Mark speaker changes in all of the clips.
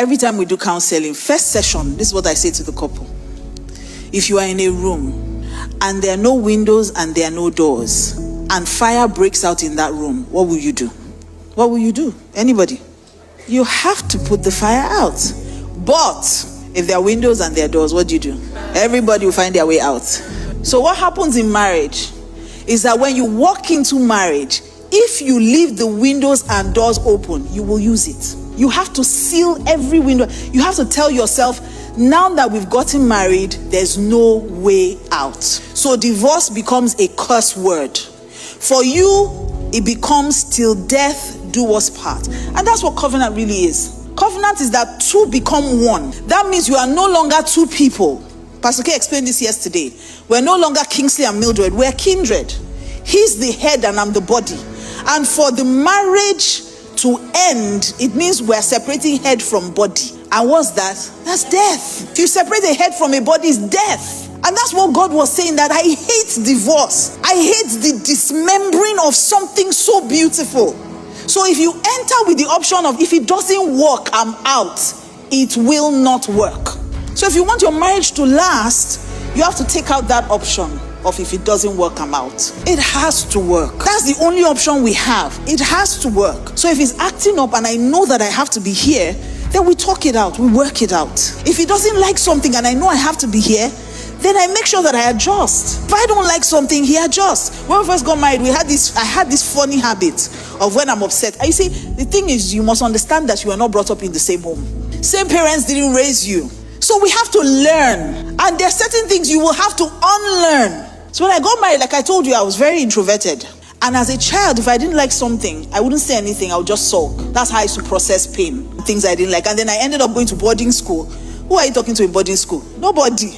Speaker 1: Every time we do counseling, first session, this is what I say to the couple. If you are in a room and there are no windows and there are no doors and fire breaks out in that room, what will you do? What will you do? Anybody? You have to put the fire out. But if there are windows and there are doors, what do? Everybody will find their way out. So what happens in marriage is that when you walk into marriage, if you leave the windows and doors open, you will use it. You have to seal every window. You have to tell yourself, now that we've gotten married, there's no way out. So divorce becomes a curse word. For you, it becomes till death do us part. And that's what covenant really is. Covenant is that two become one. That means you are no longer two people. Pastor K explained this yesterday. We're no longer Kingsley and Mildred. We're kindred. He's the head and I'm the body. And for the marriage to end, it means we're separating head from body. And what's that? That's death. If you separate a head from a body, it's death. And that's what God was saying, that I hate divorce. I hate the dismembering of something so beautiful. So if you enter with the option of, if it doesn't work, I'm out, it will not work. So if you want your marriage to last, you have to take out that option of, if it doesn't work, I'm out. It has to work. That's the only option we have. It has to work. So if it's acting up and I know that I have to be here, then we talk it out, we work it out. If he doesn't like something and I know I have to be here, then I make sure that I adjust. If I don't like something, he adjusts. When we first got married, I had this funny habit of, when I'm upset. And you see, the thing is, you must understand that you are not brought up in the same home. Same parents didn't raise you. So we have to learn. And there are certain things you will have to unlearn. So when I got married, like I told you, I was very introverted. And as a child, if I didn't like something, I wouldn't say anything. I would just sulk. That's how I used to process pain. Things I didn't like. And then I ended up going to boarding school. Who are you talking to in boarding school? Nobody.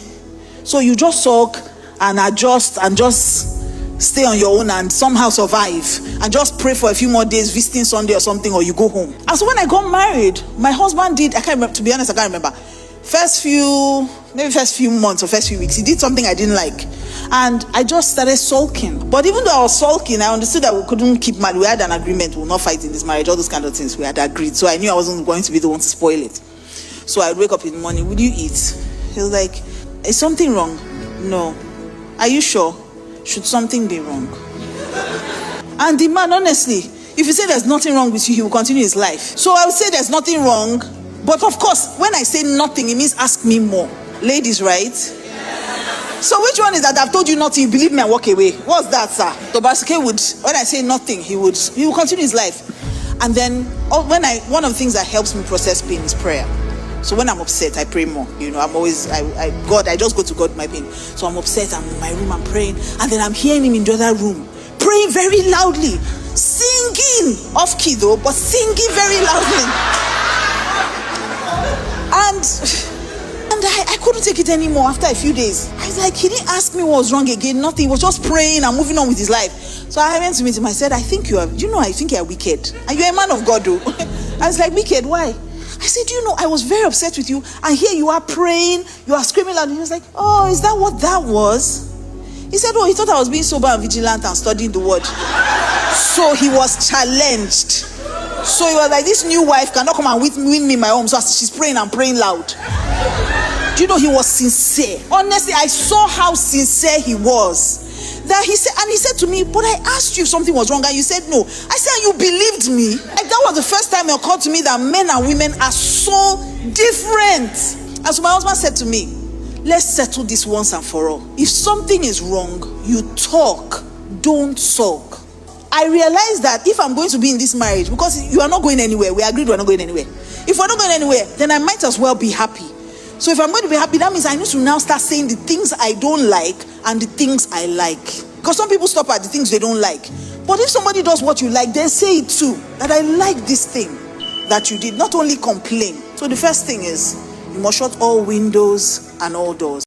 Speaker 1: So you just sulk and adjust and just stay on your own and somehow survive. And just pray for a few more days, visiting Sunday or something, or you go home. And so when I got married, my husband did, I can't remember, to be honest, I can't remember. First few months or first few weeks, he did something I didn't like. And I just started sulking. But even though I was sulking, I understood that we couldn't keep married. We had an agreement, we'll not fight in this marriage, all those kind of things. We had agreed. So I knew I wasn't going to be the one to spoil it. So I'd wake up in the morning, would you eat? He was like, is something wrong? No. Are you sure? Should something be wrong? And the man, honestly, if you say there's nothing wrong with you, he will continue his life. So I would say there's nothing wrong. But of course, when I say nothing, it means ask me more. Ladies, right? So which one is that? I've told you nothing, you believe me and walk away. What's that, sir? Tobasuke would, when I say nothing, he will continue his life. And then one of the things that helps me process pain is prayer. So when I'm upset, I pray more. You know, I'm always, I just go to God with my pain. So I'm upset, I'm in my room, I'm praying. And then I'm hearing him in the other room, praying very loudly, singing, off key though, but singing very loudly. And I couldn't take it anymore after a few days. I was like, he didn't ask me what was wrong again, nothing. He was just praying and moving on with his life. So I went to meet him. I said, I think you're wicked. And you're a man of God, though. I was like, wicked, why? I said, I was very upset with you. And here you are praying, you are screaming loud. And he was like, oh, is that what that was? He said, oh, he thought I was being sober and vigilant and studying the word. So he was challenged. So he was like, this new wife cannot come and win me in my home. So she's praying and praying loud. Do you know, he was sincere? Honestly, I saw how sincere he was. That he said to me, but I asked you if something was wrong and you said no. I said, you believed me. Like, that was the first time it occurred to me that men and women are so different. And so my husband said to me, let's settle this once and for all. If something is wrong, you talk, don't sulk. I realized that if I'm going to be in this marriage, because you are not going anywhere, we agreed we're not going anywhere. If we're not going anywhere, then I might as well be happy. So if I'm going to be happy, that means I need to now start saying the things I don't like and the things I like. Because some people stop at the things they don't like. But if somebody does what you like, then say it too. That I like this thing that you did. Not only complain. So the first thing is, you must shut all windows and all doors.